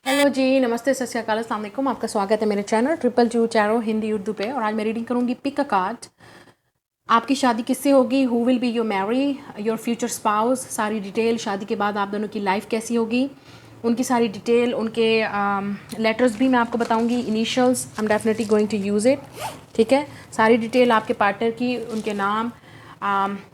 Hello जी, नमस्ते, सत श्री अकाल, अस्सलाम वालेकुम। आपका स्वागत है मेरे चैनल ट्रिपल जू चैरो हिंदी उर्दू पे। और आज मैं रीडिंग करूँगी पिक अ कार्ड। आपकी शादी किससे होगी, who will be your marry, your future spouse, सारी डिटेल, शादी के बाद आप दोनों की लाइफ कैसी होगी, उनकी सारी डिटेल, उनके लेटर्स भी मैं आपको बताऊंगी, initials I am definitely going to use it. ठीक है, सारी डिटेल आपके पार्टनर की, उनके नाम,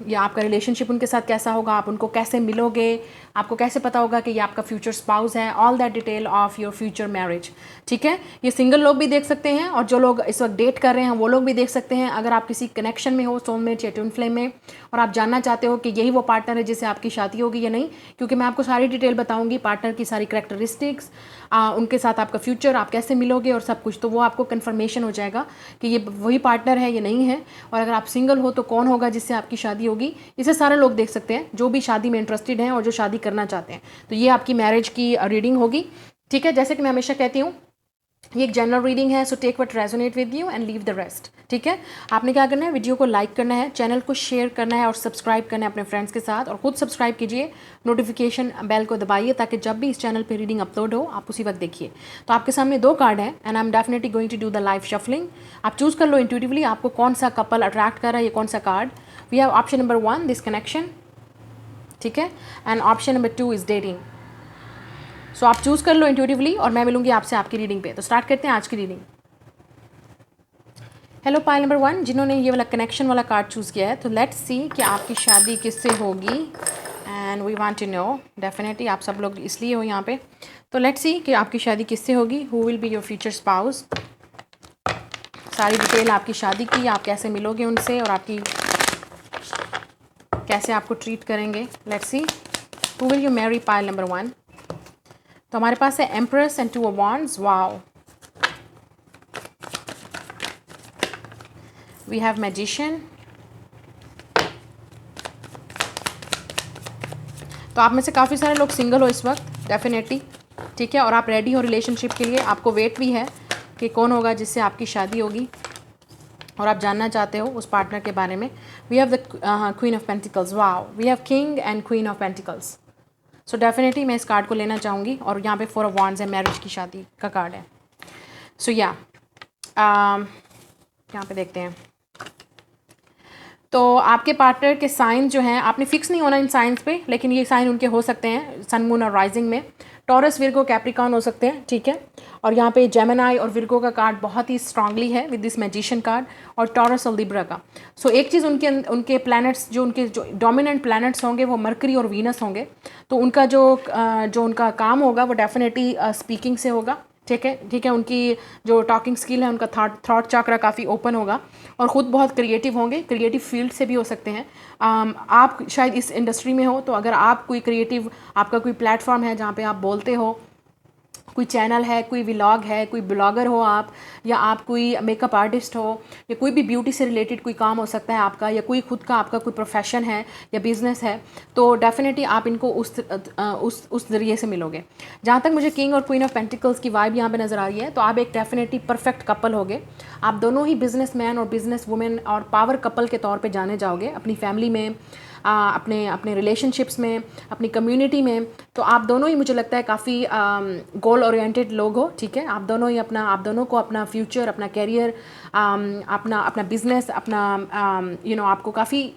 या आपका रिलेशनशिप उनके साथ कैसा होगा, आप उनको कैसे मिलोगे, आपको कैसे पता होगा कि ये आपका फ्यूचर स्पाउस है, all that detail of your future marriage. ठीक है, ये सिंगल लोग भी देख सकते हैं और जो लोग इस वक्त डेट कर रहे हैं वो लोग भी देख सकते हैं। अगर आप किसी कनेक्शन में हो, सोलमेट या ट्विन फ्लेम में, और आप जानना चाहते हो कि यही वो पार्टनर है जिससे आपकी शादी होगी या नहीं, क्योंकि मैं आपको सारी डिटेल बताऊंगी, पार्टनर की सारी करेक्टरिस्टिक्स, उनके साथ आपका फ्यूचर, आप कैसे मिलोगे और सब कुछ, तो वो आपको कन्फर्मेशन हो जाएगा कि ये वही पार्टनर है या नहीं है। और अगर आप सिंगल हो तो कौन होगा जिससे आपकी शादी होगी, इसे सारे लोग देख सकते हैं जो भी शादी में इंटरेस्टेड हैं और जो शादी करना चाहते हैं। तो ये आपकी मैरिज की रीडिंग होगी। ठीक है, जैसे कि मैं हमेशा कहती हूँ, ये एक जनरल रीडिंग है, so take what resonate with you and leave the rest. ठीक है, आपने क्या करना है, वीडियो को लाइक करना है, चैनल को शेयर करना है और सब्सक्राइब करना है अपने फ्रेंड्स के साथ, और खुद सब्सक्राइब कीजिए, नोटिफिकेशन बेल को दबाइए ताकि जब भी इस चैनल पे रीडिंग अपलोड हो आप उसी वक्त देखिए। तो आपके सामने दो कार्ड हैं and I am definitely going to do the live shuffling. आप चूज कर लो इंट्यूटिवली आपको कौन सा कपल अट्रैक्ट कर रहा है, ये कौन सा card. We have option number 1 this connection, ठीक है, and option number 2 is dating. So आप चूज कर लो इंट्यूटिवली और मैं मिलूंगी आपसे आपकी रीडिंग पे। तो स्टार्ट करते हैं आज की रीडिंग। हेलो पाइल नंबर 1, जिन्होंने ये वाला कनेक्शन वाला कार्ड चूज़ किया है, तो लेट्स सी कि आपकी शादी किससे होगी and we want to know. Definitely आप सब लोग इसलिए हो यहाँ पे। तो लेट्स सी कि आपकी शादी किससे होगी, who will be your future spouse, सारी डिटेल आपकी शादी की, आप कैसे मिलोगे उनसे और आपकी कैसे आपको ट्रीट करेंगे। Let's see who will you marry, pile number 1। तो हमारे पास है empress and 2 of wands. Wow, we have magician. तो आप में से काफ़ी सारे लोग सिंगल हो इस वक्त डेफिनेटली। ठीक है, और आप रेडी हो रिलेशनशिप के लिए, आपको वेट भी है कि कौन होगा जिससे आपकी शादी होगी और आप जानना चाहते हो उस पार्टनर के बारे में। We have the queen of pentacles. Wow, we have king and queen of pentacles. So definitely मैं इस कार्ड को लेना चाहूँगी। और यहाँ पे 4 ऑफ वांड्स है, मैरिज की शादी का कार्ड है। सो या यहाँ पे देखते हैं। तो आपके पार्टनर के साइन जो हैं, आपने फिक्स नहीं होना इन साइंस पे, लेकिन ये साइन उनके हो सकते हैं सन, मून और राइजिंग में। टॉरस, विर्गो, कैप्रिकॉर्न हो सकते हैं। ठीक है, और यहाँ पे जेमिनी और विर्गो का कार्ड बहुत ही स्ट्रांगली है विद दिस मैजिशियन कार्ड, और टॉरस और लिब्रा का। सो एक चीज़, उनके प्लैनेट्स जो डोमिनेंट प्लैनेट्स होंगे वो मरकरी और वीनस होंगे। तो उनका जो उनका काम होगा वो डेफिनेटली स्पीकिंग से होगा। ठीक है, उनकी जो टॉकिंग स्किल है, उनका थॉट चक्र काफ़ी ओपन होगा और ख़ुद बहुत क्रिएटिव होंगे, क्रिएटिव फील्ड से भी हो सकते हैं। आप शायद इस इंडस्ट्री में हो, तो अगर आप कोई क्रिएटिव, आपका कोई प्लेटफॉर्म है जहाँ पे आप बोलते हो, कोई चैनल है, कोई व्लॉग है, कोई ब्लॉगर हो आप, या आप कोई मेकअप आर्टिस्ट हो, या कोई भी ब्यूटी से रिलेटेड कोई काम हो सकता है आपका, या कोई खुद का आपका कोई प्रोफेशन है या बिजनेस है, तो डेफिनेटली आप इनको उस ज़रिए से मिलोगे। जहाँ तक मुझे किंग और क्वीन ऑफ पेंटिकल्स की वाइब यहाँ पे नज़र आ रही है, तो आप एक डेफिनेटली परफेक्ट कपल होगे। आप दोनों ही बिजनेसमैन और बिजनेस वुमेन और पावर कपल के तौर पे जाने जाओगे अपनी फैमिली में, अपने रिलेशनशिप्स में, अपनी कम्युनिटी में। तो आप दोनों ही, मुझे लगता है, काफ़ी गोल ओरिएंटेड लोग हो। ठीक है, आप दोनों को अपना फ्यूचर, अपना कैरियर, अपना बिजनेस, अपना आपको काफ़ी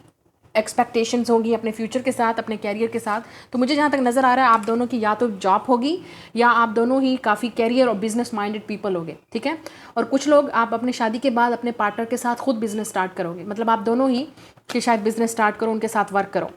एक्सपेक्टेशंस होगी अपने फ्यूचर के साथ, अपने कैरियर के साथ। तो मुझे जहाँ तक नज़र आ रहा है, आप दोनों की या तो जॉब होगी या आप दोनों ही काफ़ी कैरियर और बिजनेस माइंडेड पीपल होगे। ठीक है, और कुछ लोग आप अपने शादी के बाद अपने पार्टनर के साथ खुद बिजनेस स्टार्ट करोगे, मतलब आप दोनों ही कि शायद बिजनेस स्टार्ट करो, उनके साथ वर्क करो।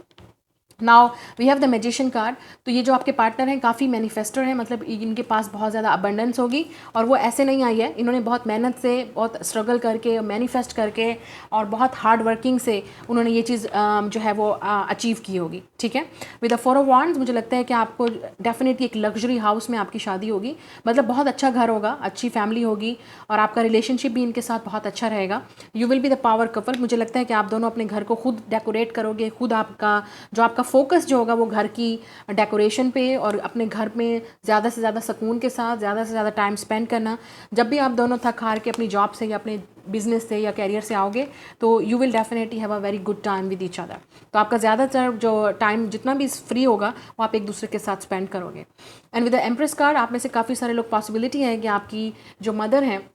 Now we have the magician card. तो ये जो आपके पार्टनर हैं काफ़ी मैनिफेस्टर हैं, मतलब इनके पास बहुत ज़्यादा अबंडेंस होगी, और वो ऐसे नहीं आई है, इन्होंने बहुत मेहनत से, बहुत स्ट्रगल करके, मैनिफेस्ट करके और बहुत हार्ड वर्किंग से उन्होंने ये चीज़ जो है वो अचीव की होगी। ठीक है, विद द 4 ऑफ वांड्स मुझे लगता है कि आपको डेफिनेटली एक लग्जरी हाउस में आपकी शादी होगी, मतलब बहुत अच्छा घर होगा, अच्छी फैमिली होगी, और आपका रिलेशनशिप भी इनके साथ बहुत अच्छा रहेगा। You will be the power couple. मुझे लगता है कि आप दोनों अपने घर को खुद डेकोरेट करोगे, खुद आपका जो आपका फोकस जो होगा वो घर की डेकोरेशन पे और अपने घर में ज़्यादा से ज़्यादा सुकून के साथ ज़्यादा से ज़्यादा टाइम स्पेंड करना। जब भी आप दोनों थक हार के अपनी जॉब से या अपने बिजनेस से या कैरियर से आओगे तो you will definitely have a very good time with each other. तो आपका ज़्यादातर जो टाइम जितना भी फ्री होगा वो आप एक दूसरे के साथ स्पेंड करोगे। And with the empress card आप में से काफ़ी सारे लोग पॉसिबिलिटी है कि आपकी जो मदर हैं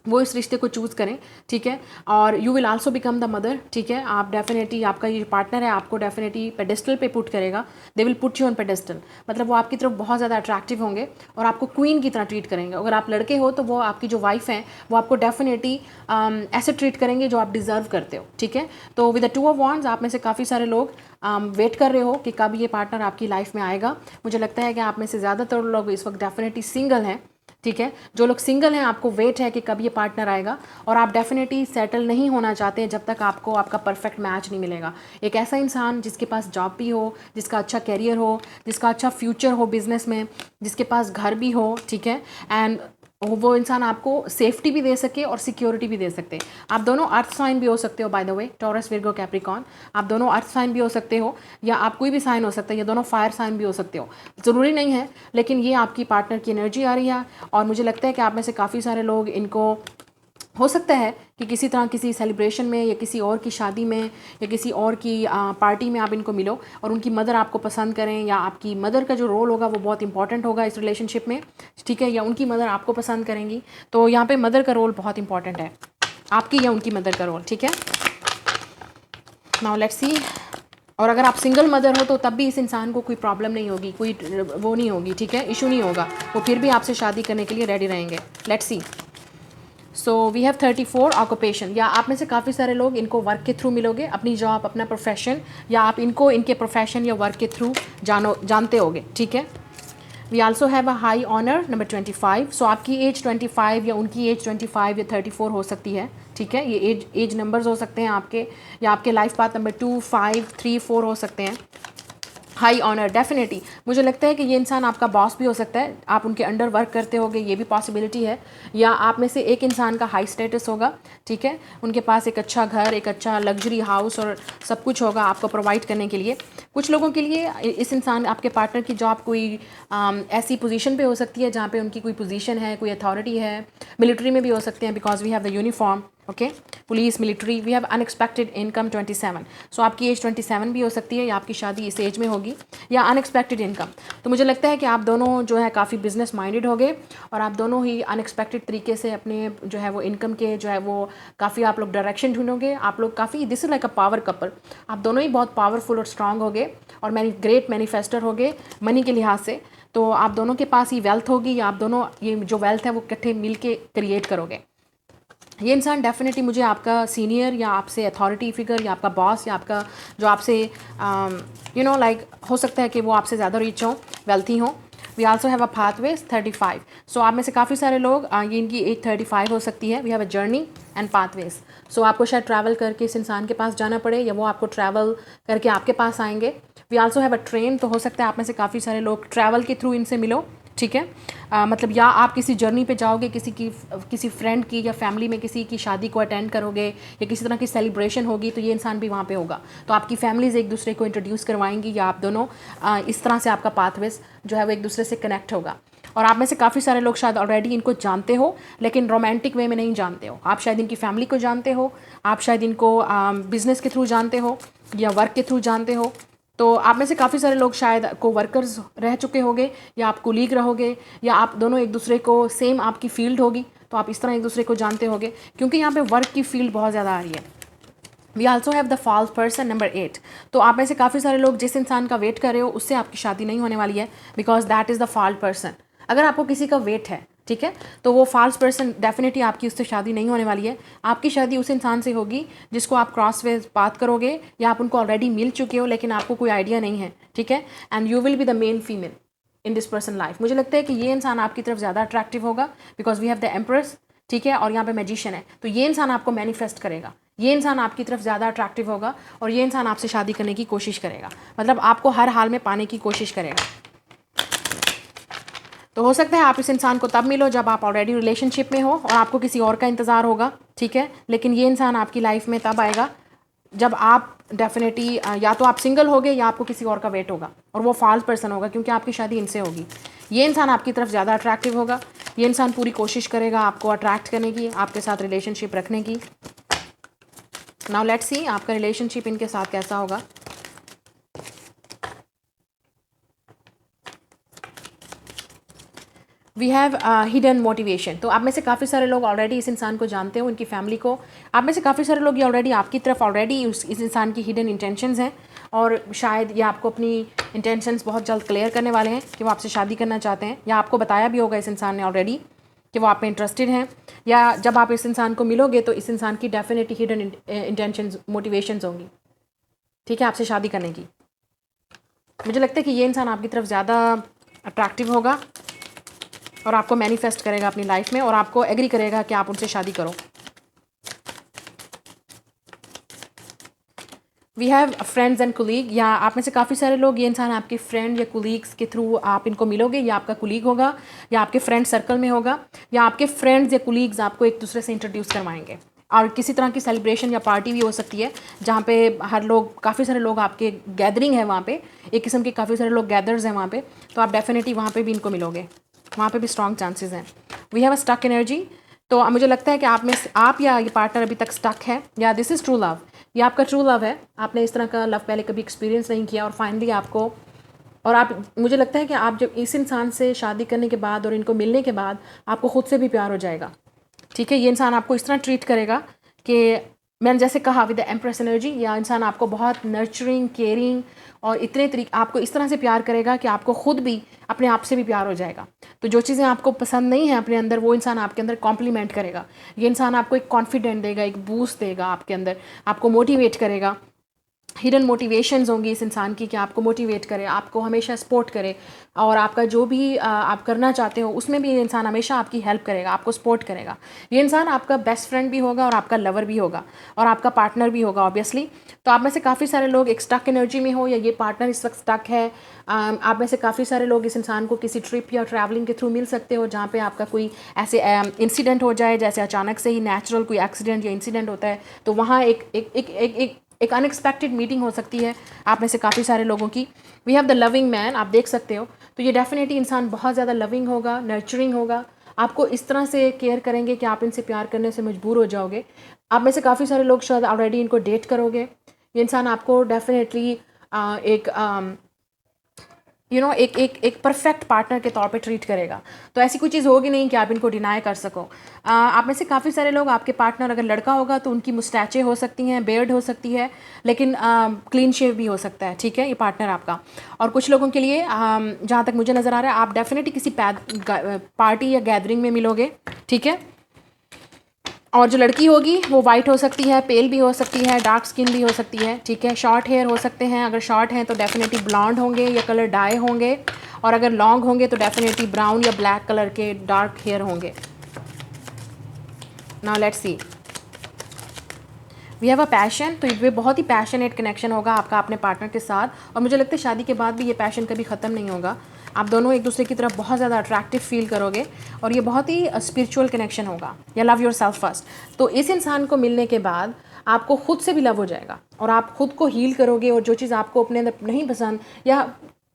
वो इस रिश्ते को चूज़ करें, ठीक है। और you will also become the mother, ठीक है। आप डेफिनेटली आपका ये पार्टनर है आपको डेफिनेटली पेडेस्टल पे पुट करेगा, they will put you on pedestal. मतलब वो आपकी तरफ बहुत ज़्यादा अट्रैक्टिव होंगे और आपको क्वीन की तरह ट्रीट करेंगे। अगर आप लड़के हो तो वो आपकी जो वाइफ हैं वो आपको डेफिनेटली ऐसे ट्रीट करेंगे जो आप डिज़र्व करते हो, ठीक है। तो विद द 2 ऑफ वॉन्ड्स आप में से काफ़ी सारे लोग वेट कर रहे हो कि कब ये पार्टनर आपकी लाइफ में आएगा। मुझे लगता है कि आप में से ज़्यादातर लोग इस वक्त डेफिनेटली सिंगल हैं, ठीक है। जो लोग सिंगल हैं आपको वेट है कि कब ये पार्टनर आएगा और आप डेफिनेटली सेटल नहीं होना चाहते हैं जब तक आपको आपका परफेक्ट मैच नहीं मिलेगा। एक ऐसा इंसान जिसके पास जॉब भी हो, जिसका अच्छा कैरियर हो, जिसका अच्छा फ्यूचर हो बिजनेस में, जिसके पास घर भी हो, ठीक है। एंड वो इंसान आपको सेफ्टी भी दे सके और सिक्योरिटी भी दे सकते हैं। आप दोनों अर्थ साइन भी हो सकते हो, by the way, taurus, Virgo, Capricorn. आप दोनों अर्थ साइन भी हो सकते हो या आप कोई भी साइन हो सकता है, या दोनों फायर साइन भी हो सकते हो, ज़रूरी नहीं है। लेकिन ये आपकी पार्टनर की एनर्जी आ रही है और मुझे लगता है कि आप में से काफ़ी सारे लोग इनको हो सकता है कि किसी तरह किसी सेलिब्रेशन में या किसी और की शादी में या किसी और की पार्टी में आप इनको मिलो और उनकी मदर आपको पसंद करें, या आपकी मदर का जो रोल होगा वो बहुत इंपॉर्टेंट होगा इस रिलेशनशिप में, ठीक है। या उनकी मदर आपको पसंद करेंगी। तो यहाँ पे मदर का रोल बहुत इंपॉर्टेंट है, आपकी या उनकी मदर का रोल, ठीक है। नाउ लेट्स सी। और अगर आप सिंगल मदर हो तो तब भी इस इंसान को कोई प्रॉब्लम नहीं होगी, कोई वो नहीं होगी, ठीक है, इशू नहीं होगा, वो फिर भी आपसे शादी करने के लिए रेडी रहेंगे। Let's see. So we have 34 occupation. या आप में से काफ़ी सारे लोग इनको वर्क के थ्रू मिलोगे, अपनी जॉब, अपना प्रोफेशन, या आप इनको इनके प्रोफेशन या वर्क के थ्रू जानते होगे, ठीक है। We also have a high honour number 25। सो आपकी एज 25 या उनकी एज 25 या 34 हो सकती है, ठीक है। ये एज नंबर्स हो सकते हैं आपके, या आपके लाइफ पाथ नंबर 2, 5, 3, 4 हो सकते हैं। हाई ऑनर डेफिनेटली मुझे लगता है कि ये इंसान आपका बॉस भी हो सकता है, आप उनके अंडर वर्क करते होगे, ये भी पॉसिबिलिटी है। या आप में से एक इंसान का हाई स्टेटस होगा, ठीक है, उनके पास एक अच्छा घर, एक अच्छा लग्जरी हाउस और सब कुछ होगा आपको प्रोवाइड करने के लिए। कुछ लोगों के लिए इस इंसान आपके पार्टनर की जॉब कोई ऐसी पोजीशन पे हो सकती है जहाँ पे उनकी कोई पोजीशन है, कोई अथॉरिटी है। मिलिट्री में भी हो सकते हैं because we have the uniform, okay, police, military. We have unexpected income 27। सो आपकी एज 27 भी हो सकती है या आपकी शादी इस एज में होगी, या अनएक्सपेक्टेड इनकम। तो मुझे लगता है कि आप दोनों जो है काफ़ी बिजनेस माइंडेड होगे और आप दोनों ही अनएक्सपेक्टेड तरीके से अपने जो है वो इनकम के जो है वो काफ़ी आप लोग डायरेक्शन ढूंढोगे। आप लोग काफ़ी, this is like a power couple. आप दोनों ही बहुत पावरफुल और स्ट्रांग होगे और ग्रेट मैनिफेस्टर होगे मनी के लिहाज से। तो आप दोनों के पास ही वेल्थ होगी, या आप दोनों ये जो वेल्थ है वो इकट्ठे मिल के क्रिएट करोगे। ये इंसान डेफिनेटली मुझे आपका सीनियर या आपसे अथॉरिटी फिगर या आपका बॉस या आपका जो आपसे लाइक हो सकता है कि वो आपसे ज़्यादा रिच हो, वेल्थी हो। We also have a pathways 35। सो आप में से काफ़ी सारे लोग ये इनकी एज 35 हो सकती है। We have a journey and pathways. So आपको शायद ट्रैवल करके इस इंसान के पास जाना पड़े या वो आपको ट्रैवल करके आपके पास आएंगे। We also have a train. तो हो सकता है आप में से काफ़ी सारे लोग ट्रैवल के थ्रू इनसे मिलो, ठीक है। मतलब या आप किसी जर्नी पे जाओगे, किसी फ्रेंड की या फैमिली में किसी की शादी को अटेंड करोगे या किसी तरह की सेलिब्रेशन होगी तो ये इंसान भी वहाँ पे होगा। तो आपकी फैमिलीज़ एक दूसरे को इंट्रोड्यूस करवाएंगी या आप दोनों इस तरह से आपका पाथवेज जो है वो एक दूसरे से कनेक्ट होगा। और आप में से काफ़ी सारे लोग शायद ऑलरेडी इनको जानते हो लेकिन रोमांटिक वे में नहीं जानते हो। आप शायद इनकी फैमिली को जानते हो, आप शायद इनको बिज़नेस के थ्रू जानते हो या वर्क के थ्रू जानते हो। तो आप में से काफ़ी सारे लोग शायद को वर्कर्स रह चुके होंगे या आप कोलीग रहोगे या आप दोनों एक दूसरे को सेम आपकी फील्ड होगी तो आप इस तरह एक दूसरे को जानते होंगे, क्योंकि यहाँ पे वर्क की फील्ड बहुत ज़्यादा आ रही है। We also have the false person number 8। तो आप में से काफ़ी सारे लोग जिस इंसान का वेट कर रहे हो उससे आपकी शादी नहीं होने वाली है because that is the false person. अगर आपको किसी का वेट है, ठीक है, तो वो फॉल्स पर्सन डेफिनेटली आपकी उससे शादी नहीं होने वाली है। आपकी शादी उस इंसान से होगी जिसको आप क्रॉस वे बात करोगे या आप उनको ऑलरेडी मिल चुके हो लेकिन आपको कोई आइडिया नहीं है, ठीक है। And you will be the main female in this person life. मुझे लगता है कि ये इंसान आपकी तरफ ज़्यादा अट्रैक्टिव होगा because we have the empress, ठीक है, और यहाँ पे मैजिशियन है। तो ये इंसान आपको मैनिफेस्ट करेगा, ये इंसान आपकी तरफ ज़्यादा अट्रैक्टिव होगा और ये इंसान आपसे शादी करने की कोशिश करेगा, मतलब आपको हर हाल में पाने की कोशिश करेगा। तो हो सकता है आप इस इंसान को तब मिलो जब आप ऑलरेडी रिलेशनशिप में हो और आपको किसी और का इंतज़ार होगा, ठीक है, लेकिन ये इंसान आपकी लाइफ में तब आएगा जब आप डेफिनेटली या तो आप सिंगल होगे या आपको किसी और का वेट होगा, और वो फॉल्स पर्सन होगा क्योंकि आपकी शादी इनसे होगी। ये इंसान आपकी तरफ ज़्यादा अट्रैक्टिव होगा। ये इंसान पूरी कोशिश करेगा आपको अट्रैक्ट करने की, आपके साथ रिलेशनशिप रखने की। नाउ लेट्स सी आपका रिलेशनशिप इनके साथ कैसा होगा। We have hidden motivation. तो आप में से काफ़ी सारे लोग ऑलरेडी इस इंसान को जानते हो, उनकी फैमिली को। आप में से काफ़ी सारे लोग ये ऑलरेडी आपकी तरफ ऑलरेडी इस इंसान की हिडन इंटेंशंस हैं, और शायद ये आपको अपनी इंटेंशंस बहुत जल्द क्लियर करने वाले हैं कि वो आपसे शादी करना चाहते हैं, या आपको बताया भी होगा इस इंसान ने ऑलरेडी कि वो आप में इंटरेस्टेड हैं। या जब आप इस इंसान को मिलोगे तो इस इंसान की डेफिनेटली हिडन इंटेंशंस मोटिवेशंस होंगी, ठीक है, आपसे शादी करने की। मुझे लगता है कि ये इंसान आपकी तरफ ज़्यादा अट्रैक्टिव होगा और आपको मैनिफेस्ट करेगा अपनी लाइफ में, और आपको एग्री करेगा कि आप उनसे शादी करो। We have friends and colleague. या आप में से काफ़ी सारे लोग, ये इंसान आपके फ्रेंड या कुलीग्स के थ्रू आप इनको मिलोगे, या आपका कुलीग होगा, या आपके फ्रेंड सर्कल में होगा, या आपके फ्रेंड्स या कुलीग्स आपको एक दूसरे से इंट्रोड्यूस करवाएंगे। और किसी तरह की सेलिब्रेशन या पार्टी भी हो सकती है जहाँ पे हर लोग, काफ़ी सारे लोग आपके गैदरिंग है वहाँ पे, एक किस्म के काफ़ी सारे लोग गैदर्स हैं वहाँ पे, तो आप डेफिनेटली वहाँ पे भी इनको मिलोगे, वहाँ पे भी स्ट्रॉन्ग चांसेस हैं। We have a stuck energy. तो मुझे लगता है कि आप या ये पार्टनर अभी तक स्टक है, या दिस इज़ ट्रू लव, ये आपका ट्रू लव है। आपने इस तरह का लव पहले कभी एक्सपीरियंस नहीं किया, और फाइनली आपको, और आप, मुझे लगता है कि आप जब इस इंसान से शादी करने के बाद और इनको मिलने के बाद आपको खुद से भी प्यार हो जाएगा, ठीक है। ये इंसान आपको इस तरह ट्रीट करेगा कि मैंने जैसे कहा विद द एम्प्रेस एनर्जी, या इंसान आपको बहुत नर्चरिंग, केयरिंग और इतने तरीके आपको इस तरह से प्यार करेगा कि आपको खुद भी अपने आप से भी प्यार हो जाएगा। तो जो चीज़ें आपको पसंद नहीं है अपने अंदर, वो इंसान आपके अंदर कॉम्प्लीमेंट करेगा। ये इंसान आपको एक कॉन्फिडेंट देगा, एक बूस्ट देगा आपके अंदर, आपको मोटिवेट करेगा। हिडन मोटिवेशंस होंगी इस इंसान की कि आपको मोटिवेट करे, आपको हमेशा सपोर्ट करे, और आपका जो भी आप करना चाहते हो उसमें भी ये इंसान हमेशा आपकी हेल्प करेगा, आपको सपोर्ट करेगा। ये इंसान आपका बेस्ट फ्रेंड भी होगा, और आपका लवर भी होगा, और आपका पार्टनर भी होगा ऑब्वियसली। तो आप में से काफ़ी सारे लोग एक स्टक एनर्जी में हो, या ये पार्टनर इस वक्त स्टक है। आप में से काफ़ी सारे लोग इस इंसान को किसी ट्रिप या ट्रैवलिंग के थ्रू मिल सकते हो, जहाँ पे आपका कोई ऐसे इंसिडेंट हो जाए, जैसे अचानक से ही नेचुरल कोई एक्सीडेंट या इंसिडेंट होता है, तो वहाँ एक अनएक्सपेक्टेड मीटिंग हो सकती है आप में से काफ़ी सारे लोगों की। We have the loving man, आप देख सकते हो। तो ये डेफिनेटली इंसान बहुत ज़्यादा लविंग होगा, नर्चरिंग होगा, आपको इस तरह से केयर करेंगे कि आप इनसे प्यार करने से मजबूर हो जाओगे। आप में से काफ़ी सारे लोग शायद ऑलरेडी इनको डेट करोगे। ये इंसान आपको डेफिनेटली एक एक परफेक्ट पार्टनर के तौर पे ट्रीट करेगा। तो ऐसी कोई चीज़ होगी नहीं कि आप इनको डिनाई कर सको। आप में से काफ़ी सारे लोग, आपके पार्टनर अगर लड़का होगा तो उनकी मुस्टैचे हो सकती हैं, बेयर्ड हो सकती है, लेकिन क्लीन शेव भी हो सकता है, ठीक है, ये पार्टनर आपका। और कुछ लोगों के लिए जहाँ तक मुझे नज़र आ रहा है, आप डेफिनेटली किसी पार्टी या गैदरिंग में मिलोगे, ठीक है। और जो लड़की होगी वो वाइट हो सकती है, पेल भी हो सकती है, डार्क स्किन भी हो सकती है, ठीक है। शॉर्ट हेयर हो सकते हैं, अगर शॉर्ट हैं तो डेफिनेटली ब्लॉन्ड होंगे या कलर डाई होंगे, और अगर लॉन्ग होंगे तो डेफिनेटली ब्राउन या ब्लैक कलर के डार्क हेयर होंगे। Now let's see, we have a passion. तो ये बहुत ही पैशनेट कनेक्शन होगा आपका अपने पार्टनर के साथ, और मुझे लगता है शादी के बाद भी ये पैशन कभी ख़त्म नहीं होगा। आप दोनों एक दूसरे की तरफ बहुत ज़्यादा अट्रैक्टिव फील करोगे, और ये बहुत ही स्पिरिचुअल कनेक्शन होगा, या लव योर सेल्फ फर्स्ट। तो इस इंसान को मिलने के बाद आपको खुद से भी लव हो जाएगा, और आप खुद को हील करोगे, और जो चीज़ आपको अपने अंदर नहीं पसंद, या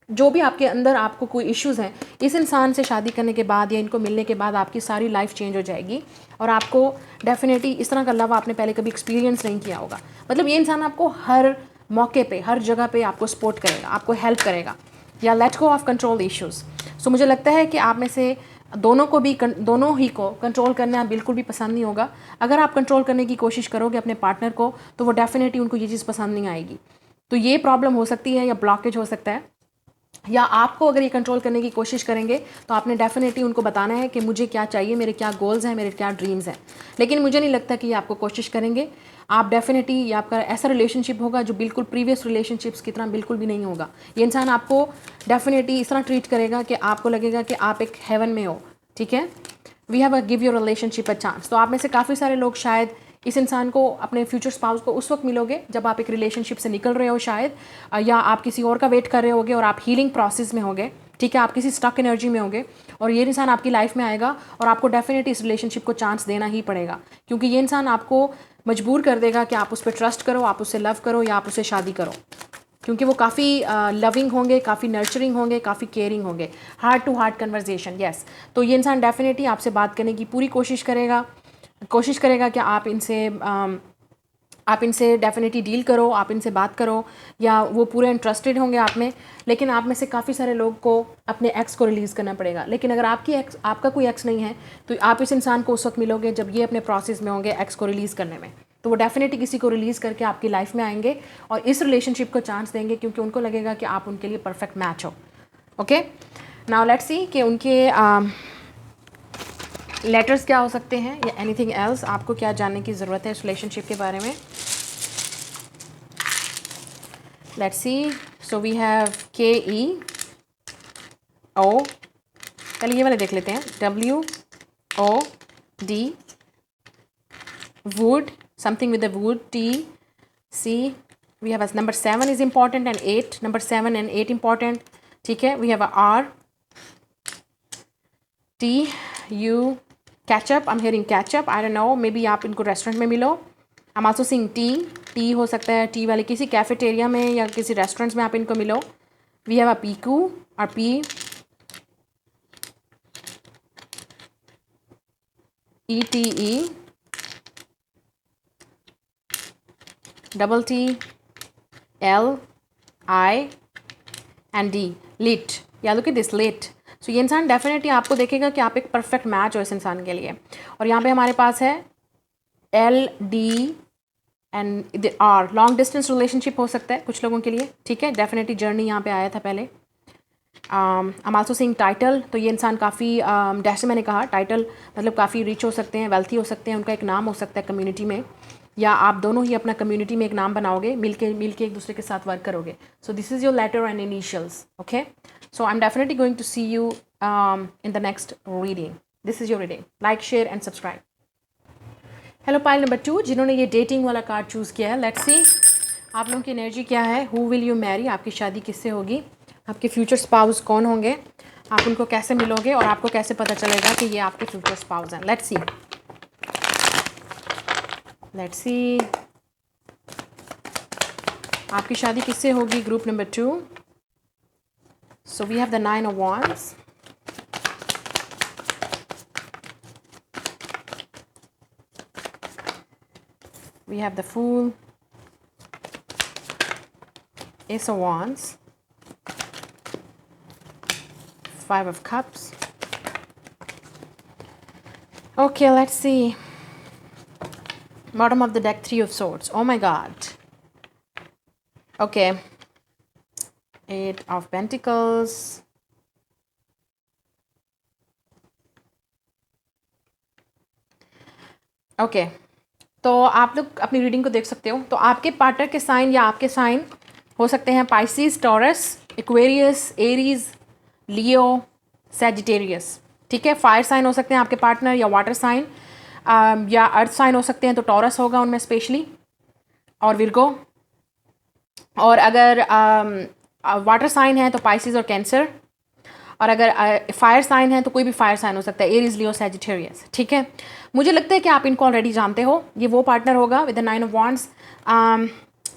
जो भी आपके अंदर आपको कोई इश्यूज़ हैं, इस इंसान से शादी करने के बाद या इनको मिलने के बाद आपकी सारी लाइफ चेंज हो जाएगी, और आपको डेफिनेटली इस तरह का लव आपने पहले कभी एक्सपीरियंस नहीं किया होगा। मतलब ये इंसान आपको हर मौके पे, हर जगह पे आपको सपोर्ट करेगा, आपको हेल्प करेगा, या let go of control issues. So मुझे लगता है कि आप में से दोनों ही को कंट्रोल करना बिल्कुल भी पसंद नहीं होगा। अगर आप कंट्रोल करने की कोशिश करोगे अपने पार्टनर को, तो वो डेफिनेटली उनको ये चीज़ पसंद नहीं आएगी। तो ये प्रॉब्लम हो सकती है, या ब्लॉकेज हो सकता है। या आपको अगर ये कंट्रोल करने की कोशिश करेंगे तो आपने डेफिनेटली उनको बताना है कि मुझे क्या चाहिए, मेरे क्या गोल्स हैं, मेरे क्या ड्रीम्स हैं। लेकिन मुझे नहीं लगता कि ये आपको कोशिश करेंगे। आप डेफिनेटली, ये आपका ऐसा रिलेशनशिप होगा जो बिल्कुल प्रीवियस रिलेशनशिप्स की तरह बिल्कुल भी नहीं होगा। ये इंसान आपको डेफिनेटली इस तरह ट्रीट करेगा कि आपको लगेगा कि आप एक हेवन में हो, ठीक है। We have a give your relationship a chance. तो आप में से काफ़ी सारे लोग शायद इस इंसान को, अपने फ्यूचर स्पाउस को, उस वक्त मिलोगे जब आप एक रिलेशनशिप से निकल रहे हो शायद, या आप किसी और का वेट कर रहे होगे और आप हीलिंग प्रोसेस में होगे, ठीक है। आप किसी स्टक एनर्जी में होगे, और ये इंसान आपकी लाइफ में आएगा, और आपको डेफिनेटली इस रिलेशनशिप को चांस देना ही पड़ेगा, क्योंकि ये इंसान आपको मजबूर कर देगा कि आप उस पर ट्रस्ट करो, आप उससे लव करो या आप उससे शादी करो, क्योंकि वो काफ़ी लविंग होंगे, काफ़ी नर्चरिंग होंगे, काफ़ी केयरिंग होंगे। Heart to heart conversation, yes. तो ये इंसान डेफिनेटली आपसे बात करने की पूरी कोशिश करेगा कि आप इनसे डेफिनेटली डील करो, आप इनसे बात करो, या वो पूरे इंटरेस्टेड होंगे आप में। लेकिन आप में से काफ़ी सारे लोग को अपने एक्स को रिलीज़ करना पड़ेगा। लेकिन अगर आपका कोई एक्स नहीं है तो आप इस इंसान को उस वक्त मिलोगे जब ये अपने प्रोसेस में होंगे एक्स को रिलीज़ करने में। तो वो डेफिनेटली किसी को रिलीज़ करके आपकी लाइफ में आएंगे और इस रिलेशनशिप को चांस देंगे, क्योंकि उनको लगेगा कि आप उनके लिए परफेक्ट मैच हो। ओके, नाउ लेट्स सी कि उनके लेटर्स क्या हो सकते हैं या एनीथिंग एल्स, आपको क्या जानने की ज़रूरत है इस रिलेशनशिप के बारे में। Let's see, so we have KEO, पहले ये वाले देख लेते हैं, WOD, wood, something with the wood, TC, we have a number 7 is important and 8, number 7 and 8 important, ठीक है। we have a R, TU, ketchup, I'm hearing ketchup, I don't know, maybe आप इनको रेस्टोरेंट में मिलो। I'm also seeing T हो सकता है, T वाले किसी कैफेटेरिया में या किसी रेस्टोरेंट्स में आप इनको मिलो। we have a PQ और PETE, double T, L, I and D, lit, या लुक एट दिस, lit। सो ये इंसान डेफिनेटली आपको देखेगा कि आप एक परफेक्ट मैच हो इस इंसान के लिए। और यहाँ पे हमारे पास है LD and R, long distance relationship हो सकता है कुछ लोगों के लिए, ठीक है। डेफिनेटली जर्नी यहाँ पे आया था पहले। I am also seeing title, तो ये इंसान काफ़ी जैसे मैंने कहा टाइटल मतलब काफ़ी रिच हो सकते हैं, वेल्थी हो सकते हैं, उनका एक नाम हो सकता है कम्युनिटी में, या आप दोनों ही अपना कम्युनिटी में एक नाम बनाओगे, मिलके एक दूसरे के साथ वर्क करोगे। So this is your letter and initials, okay. So I am definitely going to see you in the next reading. This is your reading, like share and subscribe. Hello pile number 2, जिन्होंने ये dating वाला card choose किया है, let's see आप लोगों की energy क्या है। हु विल यू मैरी, आपकी शादी किससे होगी, आपके फ्यूचर स्पाउस कौन होंगे, आप उनको कैसे मिलोगे और आपको कैसे पता चलेगा कि ये आपके फ्यूचर स्पाउस हैं। लेट्स सी आपकी शादी किससे होगी, group number 2। So we have the 9 of Wands, we have the Fool, Ace of Wands, 5 of Cups. Okay, let's see. Bottom of the deck, 3 of Swords. Oh my God. Okay. 8 of Pentacles. Okay. तो आप लोग अपनी reading को देख सकते हो। तो आपके पार्टनर के साइन या आपके साइन हो सकते हैं पाइसिस, टॉरस, एक्वेरियस, एरीज, लियो, सैजिटेरियस, ठीक है। फायर साइन हो सकते हैं आपके पार्टनर, या वाटर साइन या अर्थ साइन हो सकते हैं, तो टॉरस होगा उनमें स्पेशली, और विर्गो। और अगर वाटर साइन है तो पाइसिस और कैंसर, और अगर फायर साइन है तो कोई भी फायर साइन हो सकता है, एरीज, लियो, सैजिटेरियस, ठीक है। मुझे लगता है कि आप इनको ऑलरेडी जानते हो। ये वो पार्टनर होगा विद द 9 of Wands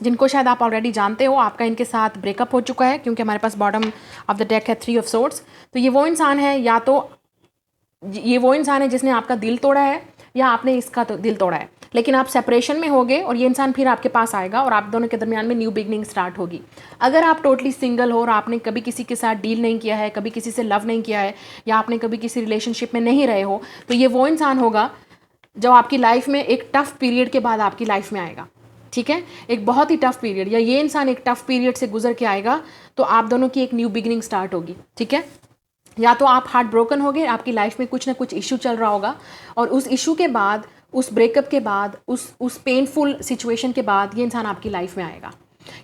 जिनको शायद आप ऑलरेडी जानते हो। आपका इनके साथ ब्रेकअप हो चुका है, क्योंकि हमारे पास बॉटम ऑफ द डेक है 3 of Swords। तो ये वो इंसान है, या तो ये वो इंसान है जिसने आपका दिल तोड़ा है, या आपने इसका तो दिल तोड़ा है। लेकिन आप सेपरेशन में होगे और ये इंसान फिर आपके पास आएगा और आप दोनों के दरमियान में न्यू बिगनिंग स्टार्ट होगी। अगर आप टोटली सिंगल हो और आपने कभी किसी के साथ डील नहीं किया है, कभी किसी से लव नहीं किया है, या आपने कभी किसी रिलेशनशिप में नहीं रहे हो, तो ये वो इंसान होगा जो आपकी लाइफ में एक टफ पीरियड के बाद आपकी लाइफ में आएगा, ठीक है। एक बहुत ही टफ पीरियड, या ये इंसान एक टफ पीरियड से गुजर के आएगा, तो आप दोनों की एक न्यू बिगनिंग स्टार्ट होगी, ठीक है। या तो आप हार्ट ब्रोकन होगे, आपकी लाइफ में कुछ ना कुछ इशू चल रहा होगा, और उस इशू के बाद, उस ब्रेकअप के बाद, उस पेनफुल सिचुएशन के बाद ये इंसान आपकी लाइफ में आएगा,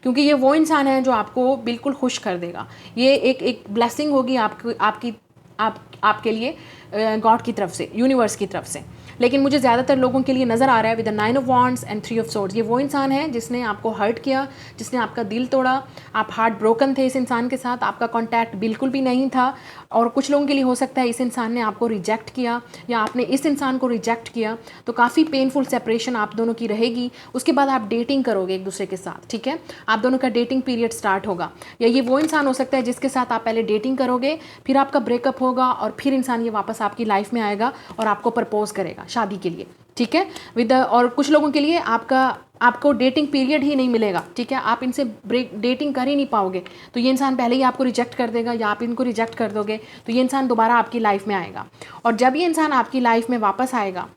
क्योंकि ये वो इंसान है जो आपको बिल्कुल खुश कर देगा। ये एक ब्लेसिंग होगी आपके लिए, गॉड की तरफ से, यूनिवर्स की तरफ से। लेकिन मुझे ज़्यादातर लोगों के लिए नज़र आ रहा है with the 9 of wands and 3 of swords, ये वो इंसान है जिसने आपको हर्ट किया, जिसने आपका दिल तोड़ा, आप हार्ट ब्रोकन थे इस इंसान के साथ, आपका कॉन्टैक्ट बिल्कुल भी नहीं था। और कुछ लोगों के लिए हो सकता है इस इंसान ने आपको रिजेक्ट किया या आपने इस इंसान को रिजेक्ट किया, तो काफ़ी पेनफुल सेपरेशन आप दोनों की रहेगी। उसके बाद आप डेटिंग करोगे एक दूसरे के साथ, ठीक है, आप दोनों का डेटिंग पीरियड स्टार्ट होगा। या ये वो इंसान हो सकता है जिसके साथ आप पहले डेटिंग करोगे, फिर आपका ब्रेकअप होगा और फिर इंसान ये वापस आपकी लाइफ में आएगा और आपको प्रपोज करेगा शादी के लिए, ठीक है, और कुछ लोगों के लिए आपको डेटिंग पीरियड ही नहीं मिलेगा, ठीक है, आप इनसे डेटिंग कर ही नहीं पाओगे, तो ये इंसान पहले ही आपको रिजेक्ट कर देगा या आप इनको रिजेक्ट कर दोगे, तो ये इंसान दोबारा आपकी लाइफ में आएगा। और जब ये इंसान आपकी लाइफ में वापस आएगा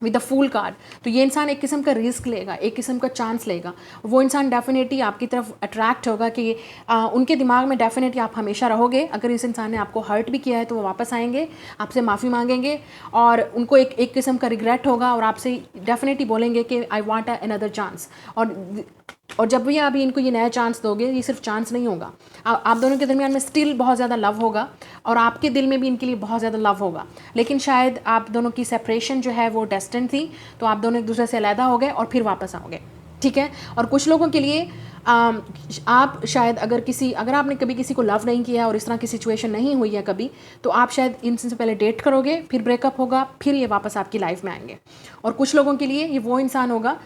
विद द फूल कार्ड, तो ये इंसान एक किस्म का रिस्क लेगा, एक किस्म का चांस लेगा। वो इंसान डेफिनेटली आपकी तरफ अट्रैक्ट होगा कि उनके दिमाग में डेफिनेटली आप हमेशा रहोगे। अगर इस इंसान ने आपको हर्ट भी किया है तो वो वापस आएंगे, आपसे माफ़ी मांगेंगे और उनको एक किस्म का रिग्रेट होगा और आपसे डेफिनेटली बोलेंगे कि आई वांट अनदर चांस। और जब भी अभी इनको ये नया चांस दोगे, ये सिर्फ चांस नहीं होगा, आप दोनों के दरमियान में स्टिल बहुत ज़्यादा लव होगा और आपके दिल में भी इनके लिए बहुत ज़्यादा लव होगा। लेकिन शायद आप दोनों की सेपरेशन जो है वो डेस्टिन थी, तो आप दोनों एक दूसरे से अलहदा हो गए और फिर वापस आओगे, ठीक है। और कुछ लोगों के लिए आप शायद अगर आपने कभी किसी को लव नहीं किया और इस तरह की सिचुएशन नहीं हुई है कभी, तो आप शायद इनसे पहले डेट करोगे, फिर ब्रेकअप होगा, फिर ये वापस आपकी लाइफ में आएंगे। और कुछ लोगों के लिए ये वो इंसान होगा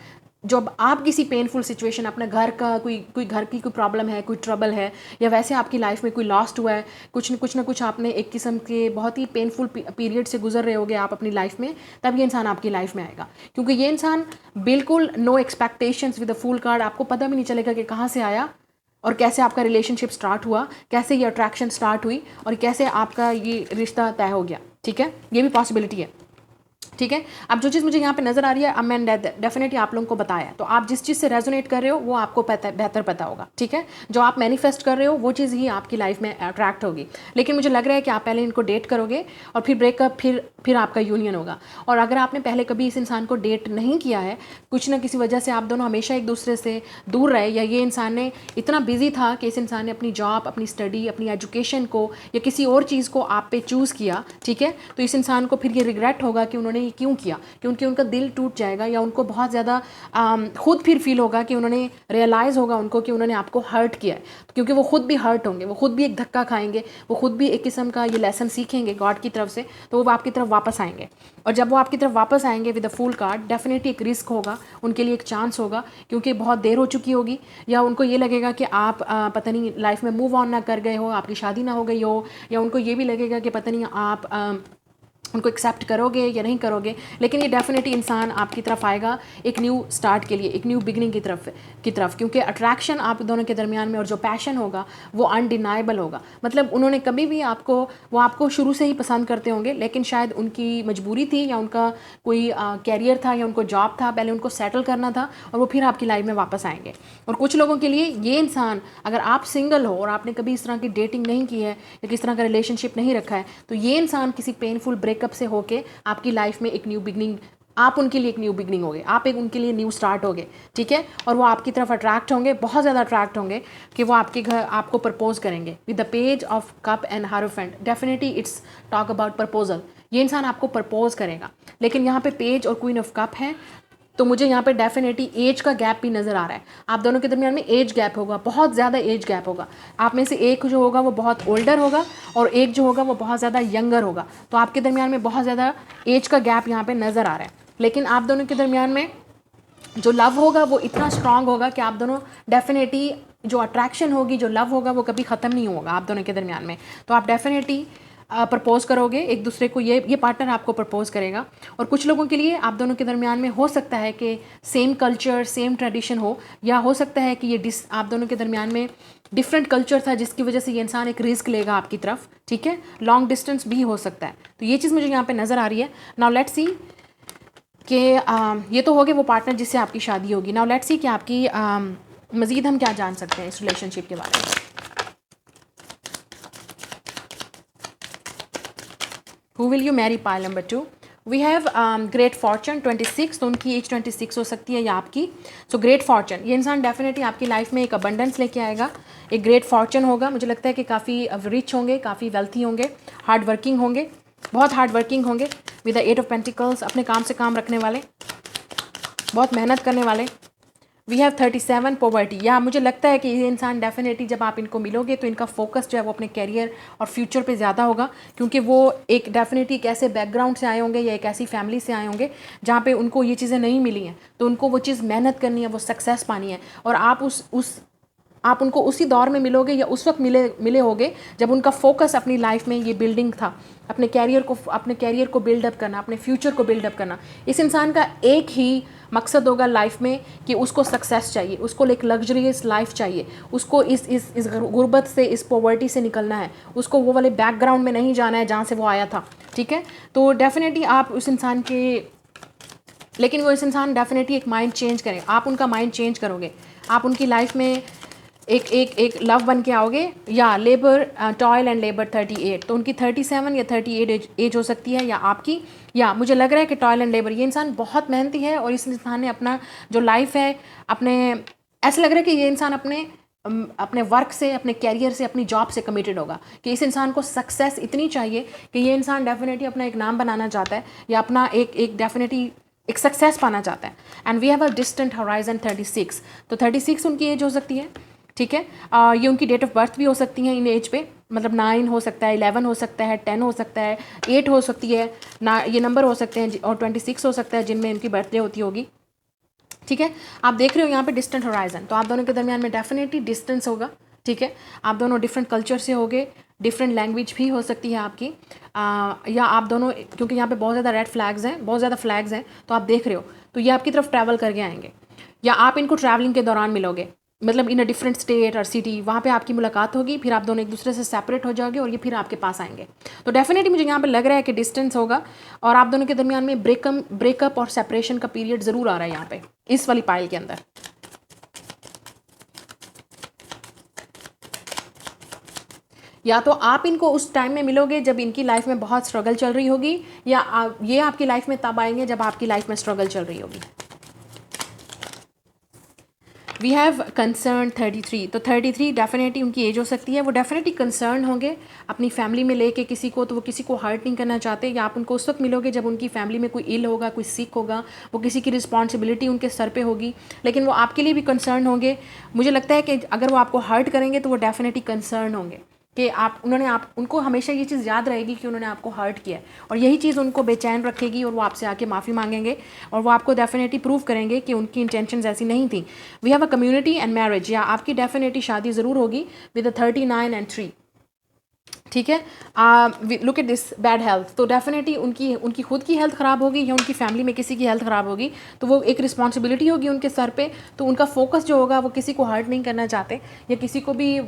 जब आप किसी पेनफुल सिचुएशन, अपने घर का कोई घर की कोई प्रॉब्लम है, कोई ट्रबल है, या वैसे आपकी लाइफ में कोई लॉस्ट हुआ है, कुछ ना कुछ आपने एक किस्म के बहुत ही पेनफुल पीरियड से गुजर रहे होगे आप अपनी लाइफ में, तब ये इंसान आपकी लाइफ में आएगा। क्योंकि ये इंसान बिल्कुल no expectations with the fool card, आपको पता भी नहीं चलेगा कि कहाँ से आया और कैसे आपका रिलेशनशिप स्टार्ट हुआ, कैसे ये अट्रैक्शन स्टार्ट हुई और कैसे आपका ये रिश्ता तय हो गया, ठीक है, ये भी पॉसिबिलिटी है, ठीक है। अब जो चीज़ मुझे यहाँ पे नज़र आ रही है, अब मैंने डेफिनेटली आप लोगों को बताया, तो आप जिस चीज़ से रेजोनेट कर रहे हो वो आपको बेहतर पता होगा, ठीक है। जो आप मैनिफेस्ट कर रहे हो वो चीज़ ही आपकी लाइफ में अट्रैक्ट होगी। लेकिन मुझे लग रहा है कि आप पहले इनको डेट करोगे और फिर ब्रेकअप, फिर आपका यूनियन होगा। और अगर आपने पहले कभी इस इंसान को डेट नहीं किया है, कुछ ना किसी वजह से आप दोनों हमेशा एक दूसरे से दूर रहे, या ये इंसान ने इतना बिजी था कि इस इंसान ने अपनी जॉब, अपनी स्टडी, अपनी एजुकेशन को या किसी और चीज़ को आप पे चूज़ किया, ठीक है, तो इस इंसान को फिर ये रिग्रेट होगा कि उन्होंने ये क्यों किया, क्योंकि उनका दिल टूट जाएगा या उनको बहुत ज़्यादा खुद फिर फील होगा कि उन्होंने रियलाइज़ होगा उनको कि उन्होंने आपको हर्ट किया है, क्योंकि वो खुद भी हर्ट होंगे, वो खुद भी एक धक्का खाएंगे, वो खुद भी एक किस्म का ये लेसन सीखेंगे गॉड की तरफ से, तो वो आपकी तरफ वापस आएंगे। और जब वो आपकी तरफ वापस आएंगे with the fool card, definitely एक रिस्क होगा उनके लिए, एक चांस होगा, क्योंकि बहुत देर हो चुकी होगी, या उनको ये लगेगा कि आप पता नहीं लाइफ में मूव ऑन ना कर गए हो, आपकी शादी ना हो गई हो, या उनको ये भी लगेगा कि पता नहीं आप उनको एक्सेप्ट करोगे या नहीं करोगे। लेकिन ये डेफिनेटली इंसान आपकी तरफ आएगा एक न्यू स्टार्ट के लिए, एक न्यू बिगनिंग की तरफ, क्योंकि अट्रैक्शन आप दोनों के दरमियान में और जो पैशन होगा वो अनडिनाइबल होगा। मतलब उन्होंने कभी भी वो आपको शुरू से ही पसंद करते होंगे, लेकिन शायद उनकी मजबूरी थी या उनका कोई कैरियर था या उनको जॉब था, पहले उनको सेटल करना था और वो फिर आपकी लाइफ में वापस आएंगे। और कुछ लोगों के लिए ये इंसान, अगर आप सिंगल हो और आपने कभी इस तरह की डेटिंग नहीं की है या किस तरह का रिलेशनशिप नहीं रखा है, तो ये इंसान किसी पेनफुल ब्रेकअप से होके आपकी लाइफ में एक न्यू बिगनिंग, आप उनके लिए एक न्यू बिगनिंग होगे, आप एक उनके लिए न्यू स्टार्ट होगे, ठीक है। और वो आपकी तरफ अट्रैक्ट होंगे, बहुत ज़्यादा अट्रैक्ट होंगे कि वो आपके घर आपको प्रपोज करेंगे with the page of cup and hierophant. Definitely it's talk about proposal, ये इंसान आपको प्रपोज करेगा। लेकिन यहाँ पे पेज और क्वीन ऑफ कप है, तो मुझे यहाँ पे डेफिनेटली एज का गैप भी नज़र आ रहा है। आप दोनों के दरमियान में एज गैप होगा, बहुत ज़्यादा एज गैप होगा। आप में से एक जो होगा वो बहुत ओल्डर होगा और एक जो होगा वो बहुत ज़्यादा यंगर होगा, तो आपके दरमियान में बहुत ज़्यादा एज का गैप यहाँ पे नज़र आ रहा है। लेकिन आप दोनों के दरमियान में जो लव होगा वो इतना स्ट्रांग होगा कि आप दोनों डेफिनेटली, जो अट्रैक्शन होगी, जो लव होगा वो कभी ख़त्म नहीं होगा आप दोनों के दरमियान में। तो आप डेफिनेटली प्रपोज करोगे एक दूसरे को, ये पार्टनर आपको प्रपोज करेगा। और कुछ लोगों के लिए आप दोनों के दरमियान में हो सकता है कि सेम कल्चर, सेम ट्रेडिशन हो, या हो सकता है कि ये आप दोनों के दरमियान में डिफरेंट कल्चर था जिसकी वजह से ये इंसान एक रिस्क लेगा आपकी तरफ, ठीक है। लॉन्ग डिस्टेंस भी हो सकता है, तो ये चीज़ मुझे यहाँ पे नज़र आ रही है। नाउ लेट्स सी कि ये तो हो गए वो पार्टनर जिससे आपकी शादी होगी। नाउ लेट्स सी कि आपकी मज़ीद हम क्या जान सकते हैं इस रिलेशनशिप के बारे में। Who will you marry? Pile number 2. We have great fortune 26, तो उनकी एज 26 हो सकती है या आपकी। सो ग्रेट फॉर्चून, ये इंसान डेफिनेटली आपकी लाइफ में एक अबंडेंस लेके आएगा, एक ग्रेट फॉर्चून होगा। मुझे लगता है कि काफ़ी रिच होंगे, काफ़ी वेल्थी होंगे, हार्ड वर्किंग होंगे, बहुत हार्ड वर्किंग होंगे विद द 8 ऑफ पेंटिकल्स, अपने काम से काम रखने वाले, बहुत मेहनत करने वाले। We have 37 poverty. या मुझे लगता है कि ये इंसान डेफिनेटली जब आप इनको मिलोगे तो इनका फोकस जो है वो अपने कैरियर और फ्यूचर पे ज़्यादा होगा, क्योंकि वो एक डेफिनेटली एक ऐसे बैकग्राउंड से आए होंगे या एक ऐसी फैमिली से आए होंगे जहाँ पे उनको ये चीज़ें नहीं मिली हैं, तो उनको वो चीज़ मेहनत करनी है, वो सक्सेस पानी है। और आप उनको उसी दौर में मिलोगे या उस वक्त मिले होगे जब उनका फोकस अपनी लाइफ में ये बिल्डिंग था, अपने कैरियर को बिल्डअप करना, अपने फ्यूचर को बिल्डअप करना। इस इंसान का एक ही मकसद होगा लाइफ में कि उसको सक्सेस चाहिए, उसको एक लग्जरियस लाइफ चाहिए, उसको इस गुर्बत से, इस पॉवर्टी से निकलना है, उसको वो वाले बैकग्राउंड में नहीं जाना है जहाँ से वो आया था। ठीक है, तो डेफिनेटली आप उस इंसान के, लेकिन वो इस इंसान डेफिनेटली एक माइंड चेंज करें, आप उनका माइंड चेंज करोगे, आप उनकी लाइफ में एक लव बन के आओगे। या लेबर, टॉयल एंड लेबर 38, तो उनकी 37 या 38 एज हो सकती है या आपकी। या मुझे लग रहा है कि टॉयल एंड लेबर, ये इंसान बहुत मेहनती है और इस इंसान ने अपना जो लाइफ है ऐसा लग रहा है कि ये इंसान अपने वर्क से, अपने कैरियर से, अपनी जॉब से कमिटेड होगा, कि इस इंसान को सक्सेस इतनी चाहिए कि ये इंसान डेफिनेटली अपना एक नाम बनाना चाहता है या अपना एक डेफिनेटली एक सक्सेस पाना चाहता है। And we have a distant horizon 36, तो 36 उनकी एज हो सकती है। ठीक है, ये उनकी डेट ऑफ बर्थ भी हो सकती हैं इन एज पे, मतलब 9 हो सकता है, 11 हो सकता है, 10 हो सकता है, 8 हो सकती है ना, ये नंबर हो सकते हैं, और 26 हो सकता है जिनमें इनकी बर्थडे होती होगी। ठीक है, आप देख रहे हो यहाँ पे डिस्टेंट होराइजन, तो आप दोनों के दरमियान में डेफिनेटली डिस्टेंस होगा। ठीक है, आप दोनों डिफरेंट कल्चर से होगे, डिफरेंट लैंग्वेज भी हो सकती है आपकी, या आप दोनों, क्योंकि यहाँ पे बहुत ज़्यादा रेड फ्लैग्स हैं, बहुत ज़्यादा फ्लैग्स हैं, तो आप देख रहे हो तो ये आपकी तरफ ट्रैवल करके आएंगे, या आप इनको ट्रैवलिंग के दौरान मिलोगे, मतलब इन अ डिफरेंट स्टेट और सिटी, वहाँ पे आपकी मुलाकात होगी, फिर आप दोनों एक दूसरे से सेपरेट हो जाओगे और ये फिर आपके पास आएंगे। तो डेफिनेटली मुझे यहाँ पे लग रहा है कि डिस्टेंस होगा और आप दोनों के दरमियान में ब्रेकअप और सेपरेशन का पीरियड ज़रूर आ रहा है यहाँ पे इस वाली पाइल के अंदर। या तो आप इनको उस टाइम में मिलोगे जब इनकी लाइफ में बहुत स्ट्रगल चल रही होगी, या ये आपकी लाइफ में तब आएंगे जब आपकी लाइफ में स्ट्रगल चल रही होगी। वी हैव कंसर्न 33, तो 33 डेफिनेटली उनकी एज हो सकती है, वो डेफिनेटली कंसर्न होंगे अपनी फैमिली में लेके किसी को, तो वो किसी को हर्ट नहीं करना चाहते, या आप उनको उस वक्त मिलोगे जब उनकी फैमिली में कोई इल होगा, कोई सिक होगा, वो किसी की रिस्पॉन्सिबिलिटी उनके सर पे होगी, लेकिन वो आपके लिए भी कंसर्न होंगे। मुझे लगता है कि अगर वो आपको हर्ट करेंगे तो वो डेफिनेटली कंसर्न होंगे कि उनको हमेशा ये चीज़ याद रहेगी कि उन्होंने आपको हर्ट किया है, और यही चीज़ उनको बेचैन रखेगी और वो आपसे आके माफ़ी मांगेंगे और वो आपको डेफिनेटली प्रूव करेंगे कि उनकी इंटेंशंस ऐसी नहीं थी। We have a community and marriage, या आपकी डेफिनेटली शादी ज़रूर होगी विद 39 एंड 3। ठीक है, look at this bad health, तो डेफिनेटली उनकी खुद की हेल्थ ख़राब होगी या उनकी फैमिली में किसी की हेल्थ ख़राब होगी, तो वो एक रिस्पॉन्सिबिलिटी होगी उनके सर पे, तो उनका फोकस जो होगा वो किसी को हर्ट नहीं करना चाहते या किसी को भी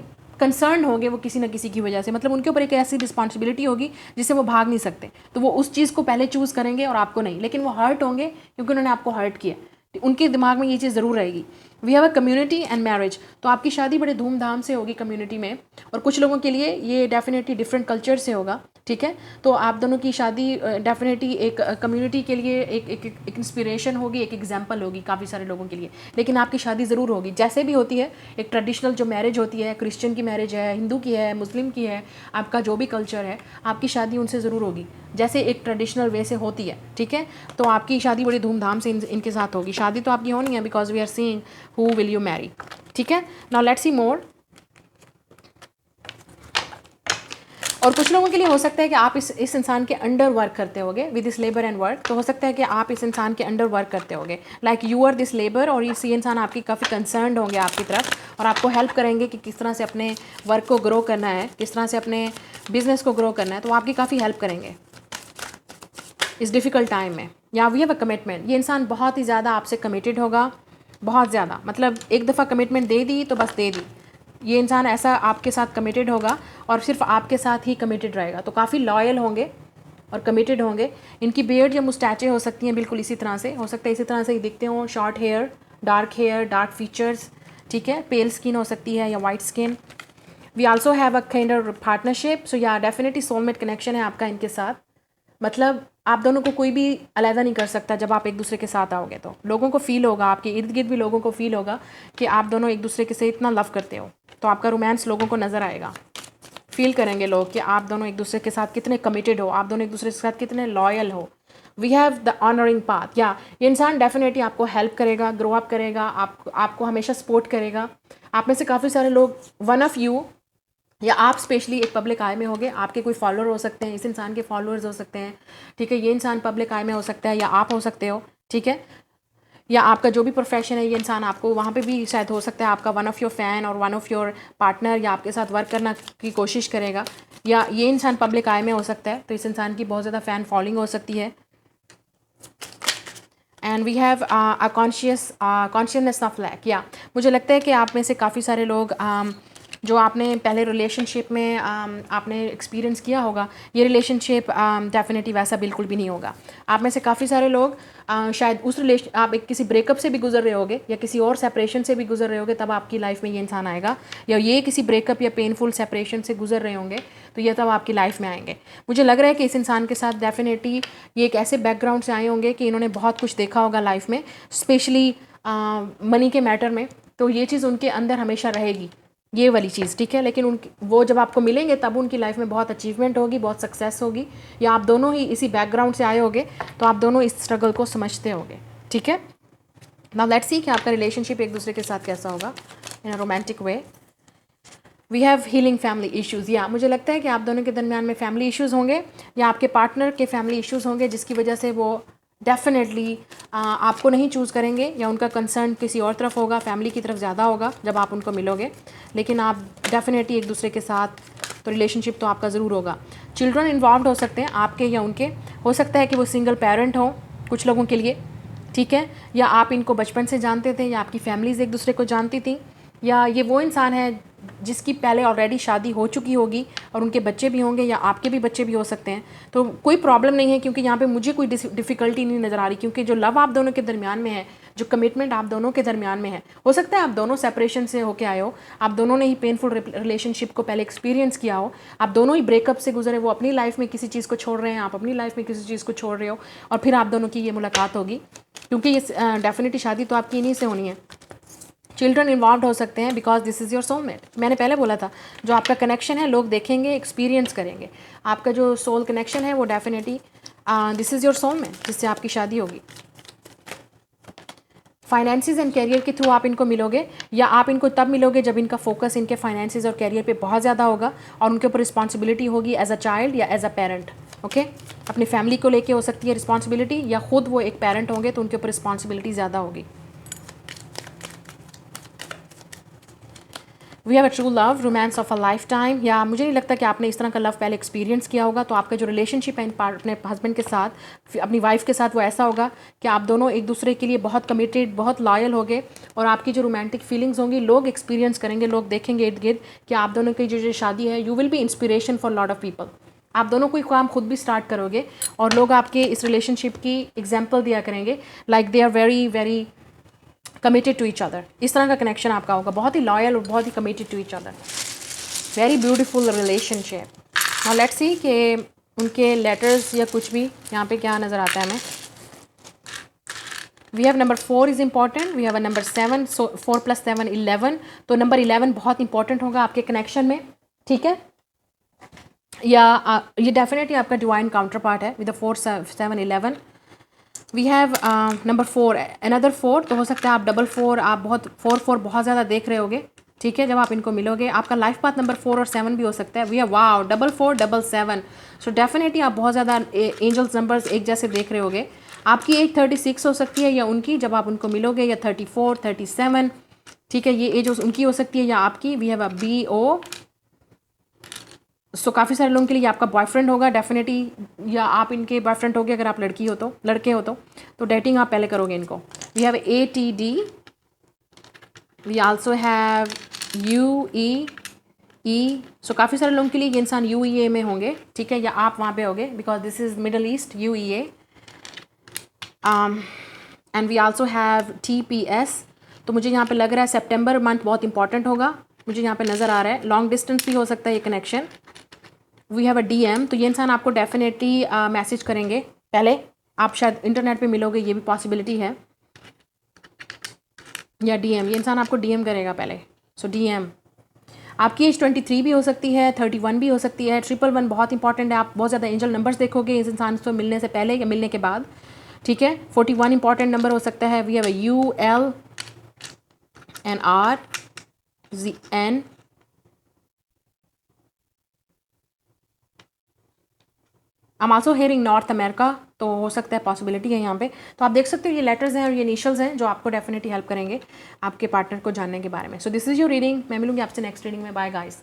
कंसर्न होंगे वो किसी ना किसी की वजह से, मतलब उनके ऊपर एक ऐसी रिस्पॉन्सिबिलिटी होगी जिससे वो भाग नहीं सकते, तो वो उस चीज़ को पहले चूज़ करेंगे और आपको नहीं, लेकिन वो हर्ट होंगे क्योंकि उन्होंने आपको हर्ट किया, उनके दिमाग में ये चीज़ ज़रूर रहेगी। We have a community and marriage, तो आपकी शादी बड़े धूमधाम से होगी कम्युनिटी में, और कुछ लोगों के लिए ये डेफिनेटली डिफरेंट कल्चर से होगा। ठीक है, तो आप दोनों की शादी डेफिनेटली एक कम्युनिटी के लिए एक इंस्पिरेशन होगी, एक एग्जांपल होगी काफ़ी सारे लोगों के लिए, लेकिन आपकी शादी ज़रूर होगी जैसे भी होती है। एक ट्रेडिशनल जो मैरिज होती है, क्रिश्चियन की मैरिज है, हिंदू की है, मुस्लिम की है, आपका जो भी कल्चर है, आपकी शादी उनसे ज़रूर होगी जैसे एक ट्रेडिशनल वे से होती है। ठीक है, तो आपकी शादी बड़ी धूमधाम से इनके साथ होगी। शादी तो आपकी होनी है because we are seeing who will you marry. ठीक है, नाउ लेट्स सी मोर। और कुछ लोगों के लिए हो सकता है कि आप इस इंसान के अंडर वर्क करते होगे with this labour and work, तो हो सकता है कि आप इस इंसान के अंडर वर्क करते होगे, like you are this labour, और ये इंसान आपकी काफ़ी कंसर्न्ड होंगे आपकी तरफ और आपको हेल्प करेंगे कि किस तरह से अपने वर्क को ग्रो करना है, किस तरह से अपने बिजनेस को ग्रो करना है, तो वो आपकी काफ़ी हेल्प करेंगे इस डिफ़िकल्ट टाइम में। या वी हैव अ कमिटमेंट, ये इंसान बहुत ही ज़्यादा आपसे कमिटेड होगा, बहुत ज़्यादा, मतलब एक दफ़ा कमिटमेंट दे दी तो बस दे दी। ये इंसान ऐसा आपके साथ कमिटेड होगा और सिर्फ आपके साथ ही कमिटेड रहेगा, तो काफ़ी लॉयल होंगे और कमिटेड होंगे। इनकी बियर्ड या मुस्टैचे हो सकती हैं बिल्कुल इसी तरह से, हो सकता है इसी तरह से ही दिखते हों, शॉर्ट हेयर, डार्क फीचर्स। ठीक है, पेल स्किन हो सकती है या white skin. We also have a kind of partnership, so या डेफिनेटली सोलमेट कनेक्शन है आपका इनके साथ, मतलब आप दोनों को कोई भी अलहदा नहीं कर सकता जब आप एक दूसरे के साथ आओगे, तो लोगों को फील होगा, आपके इर्द गिर्द भी लोगों को फील होगा कि आप दोनों एक दूसरे के से इतना लव करते हो, तो आपका रोमांस लोगों को नज़र आएगा। फील करेंगे लोग कि आप दोनों एक दूसरे के साथ कितने कमिटेड हो, आप दोनों एक दूसरे के साथ कितने लॉयल हो। We have the honouring path, या ये इंसान डेफिनेटली आपको हेल्प करेगा, ग्रो अप करेगा, आपको हमेशा सपोर्ट करेगा। आप में से काफ़ी सारे लोग, वन ऑफ यू या आप स्पेशली एक पब्लिक आई में होंगे, आपके कोई फॉलोअर हो सकते हैं, इस इंसान के फॉलोअर्स हो सकते हैं, ठीक है। ये इंसान पब्लिक आई में हो सकता है या आप हो सकते हो, ठीक है। या आपका जो भी प्रोफेशन है, ये इंसान आपको वहाँ पे भी शायद हो सकता है आपका वन ऑफ़ योर फ़ैन और वन ऑफ़ योर पार्टनर, या आपके साथ वर्क करना की कोशिश करेगा। या ये इंसान पब्लिक आई में हो सकता है, तो इस इंसान की बहुत ज़्यादा फ़ैन फॉलोइंग हो सकती है। And we have a consciousness of lack, या मुझे लगता है कि आप में से काफ़ी सारे लोग जो आपने पहले रिलेशनशिप में आपने एक्सपीरियंस किया होगा, ये रिलेशनशिप डेफिनेटली वैसा बिल्कुल भी नहीं होगा। आप में से काफ़ी सारे लोग शायद उस आप एक किसी ब्रेकअप से भी गुजर रहे होगे या किसी और सेपरेशन से भी गुजर रहे होगे, तब आपकी लाइफ में ये इंसान आएगा। या ये किसी ब्रेकअप या पेनफुल सेपरेशन से गुजर रहे होंगे, तो ये तब आपकी लाइफ में आएंगे। मुझे लग रहा है कि इस इंसान के साथ डेफिनेटली ये एक ऐसे बैकग्राउंड से आए होंगे कि इन्होंने बहुत कुछ देखा होगा लाइफ में, स्पेशली मनी के मैटर में, तो ये चीज़ उनके अंदर हमेशा रहेगी, ये वाली चीज़, ठीक है। लेकिन वो जब आपको मिलेंगे तब उनकी लाइफ में बहुत अचीवमेंट होगी, बहुत सक्सेस होगी, या आप दोनों ही इसी बैकग्राउंड से आए होगे, तो आप दोनों इस स्ट्रगल को समझते होगे, ठीक है। नाउ लेट्स सी कि आपका रिलेशनशिप एक दूसरे के साथ कैसा होगा in a romantic way. We have healing family issues, या मुझे लगता है कि आप दोनों के दरमियान में फैमिली इश्यूज़ होंगे, या आपके पार्टनर के फैमिली इश्यूज़ होंगे, जिसकी वजह से वो डेफिनेटली आपको नहीं चूज़ करेंगे, या उनका कंसर्न किसी और तरफ होगा, फैमिली की तरफ ज़्यादा होगा जब आप उनको मिलोगे। लेकिन आप डेफिनेटली एक दूसरे के साथ तो रिलेशनशिप तो आपका ज़रूर होगा। चिल्ड्रन इन्वॉल्व हो सकते हैं आपके या उनके, हो सकता है कि वो सिंगल पेरेंट हो कुछ लोगों के लिए, ठीक है। या आप इनको बचपन से जानते थे, या आपकी फैमिलीज़ एक दूसरे को जानती थी, या ये वो इंसान है जिसकी पहले ऑलरेडी शादी हो चुकी होगी और उनके बच्चे भी होंगे, या आपके भी बच्चे भी हो सकते हैं। तो कोई प्रॉब्लम नहीं है, क्योंकि यहाँ पे मुझे कोई डिफ़िकल्टी नहीं नज़र आ रही, क्योंकि जो लव आप दोनों के दरमियान में है, जो कमिटमेंट आप दोनों के दरमियान में है, हो सकता है आप दोनों सेपरेशन से होके आए हो, आप दोनों ने ही पेनफुल रिलेशनशिप को पहले एक्सपीरियंस किया हो, आप दोनों ही ब्रेकअप से गुजरे, वो अपनी लाइफ में किसी चीज़ को छोड़ रहे हैं, आप अपनी लाइफ में किसी चीज़ को छोड़ रहे हो, और फिर आप दोनों की ये मुलाकात होगी, क्योंकि ये डेफिनेटली शादी तो आपकी इन्हीं से होनी है। चिल्ड्रन इन्वॉल्व हो सकते हैं because this is your soulmate. मैंने पहले बोला था, जो आपका कनेक्शन है लोग देखेंगे, एक्सपीरियंस करेंगे। आपका जो सोल कनेक्शन है वो definitely this is your soulmate, जिससे आपकी शादी होगी। फाइनेंसिस एंड कैरियर के थ्रू आप इनको मिलोगे, या आप इनको तब मिलोगे जब इनका फोकस इनके फाइनेंसिस और कैरियर पे बहुत ज़्यादा होगा और उनके ऊपर रिस्पॉन्सिबिलिटी होगी एज अ चाइल्ड या एज अ पेरेंट। ओके, अपनी फैमिली को लेके हो सकती है रिस्पॉन्सिबिलिटी, या खुद वो एक पेरेंट होंगे तो उनके ऊपर रिस्पॉन्सिबिलिटी ज़्यादा होगी। We have a true love, romance of a lifetime, या मुझे नहीं लगता कि आपने इस तरह का लव पहले एक्सपीरियंस किया होगा। तो आपका जो रिलेशनशिप है अपने हस्बैंड के साथ, अपनी वाइफ के साथ, वो ऐसा होगा कि आप दोनों एक दूसरे के लिए बहुत कमिटेड, बहुत लॉयल होंगे, और आपकी जो रोमांटिक फीलिंग्स होंगी लोग एक्सपीरियंस करेंगे, लोग देखेंगे इर्द गिर्द कि आप दोनों की जो शादी है, you will be inspiration for lot of people. आप दोनों कोई काम खुद भी स्टार्ट करोगे और लोग आपके इस रिलेशनशिप की एग्जाम्पल दिया करेंगे, like they are very very committed to each other. इस तरह का कनेक्शन आपका होगा, बहुत ही लॉयल और बहुत ही committed to each other. Very beautiful relationship. Now let's see कि उनके लेटर्स या कुछ भी यहाँ पे क्या नज़र आता है हमें। We have number 4 is important, we have a number 7, so 4 + 7 11। तो नंबर 11 बहुत इंपॉर्टेंट होगा आपके कनेक्शन में, ठीक है। या ये डेफिनेटली आपका डिवाइन काउंटर पार्ट है with 4 7 11। We have number 4 another 4, तो हो सकता है आप डबल 4, आप बहुत 4 बहुत ज़्यादा देख रहे होगे, ठीक है। जब आप इनको मिलोगे आपका लाइफ पाथ नंबर 4 और 7 भी हो सकता है। We have wow double 4 double 7, so definitely आप बहुत ज़्यादा एंजल्स नंबर्स एक जैसे देख रहे होगे। आपकी एज 36 हो सकती है या उनकी जब आप उनको मिलोगे, या 34 37, ठीक है। ये एज उनकी हो सकती है या आपकी। वी हैव अ BO, सो काफ़ी सारे लोगों के लिए आपका बॉयफ्रेंड होगा डेफिनेटली, या आप इनके बॉयफ्रेंड होगे अगर आप लड़की हो तो, लड़के हो तो डेटिंग आप पहले करोगे इनको। We have ATD, we also have UEE, so काफ़ी सारे लोगों के लिए ये इंसान UEA में होंगे, ठीक है, या आप वहाँ पे होगे because this is middle east UEA। And we also have TPS। तो मुझे यहाँ पे लग रहा है सितंबर मंथ बहुत इंपॉर्टेंट होगा, मुझे यहाँ पे नज़र आ रहा है। लॉन्ग डिस्टेंस भी हो सकता है ये connection. We have a DM, तो ये इंसान आपको डेफिनेटली मैसेज करेंगे पहले, आप शायद इंटरनेट पे मिलोगे, ये भी पॉसिबिलिटी है। या DM, ये इंसान आपको DM करेगा पहले, सो DM। आपकी एज 23 भी हो सकती है, 31 भी हो सकती है। 111 बहुत इंपॉर्टेंट है। आप बहुत ज़्यादा एंजल नंबर्स देखोगे इस इंसान से मिलने से पहले या मिलने के बाद, ठीक है। 41 इंपॉर्टेंट नंबर हो सकता है। We have ULNRZN, I'm also hearing north America, तो हो सकता है पॉसिबिलिटी है यहाँ पे। तो आप देख सकते हो ये लेटर्स हैं और ये इनिशियल्स हैं जो आपको डेफिनेटली हेल्प करेंगे आपके पार्टनर को जानने के बारे में। So this is your reading. मैं मिलूंगी आपसे नेक्स्ट रीडिंग में। Bye guys.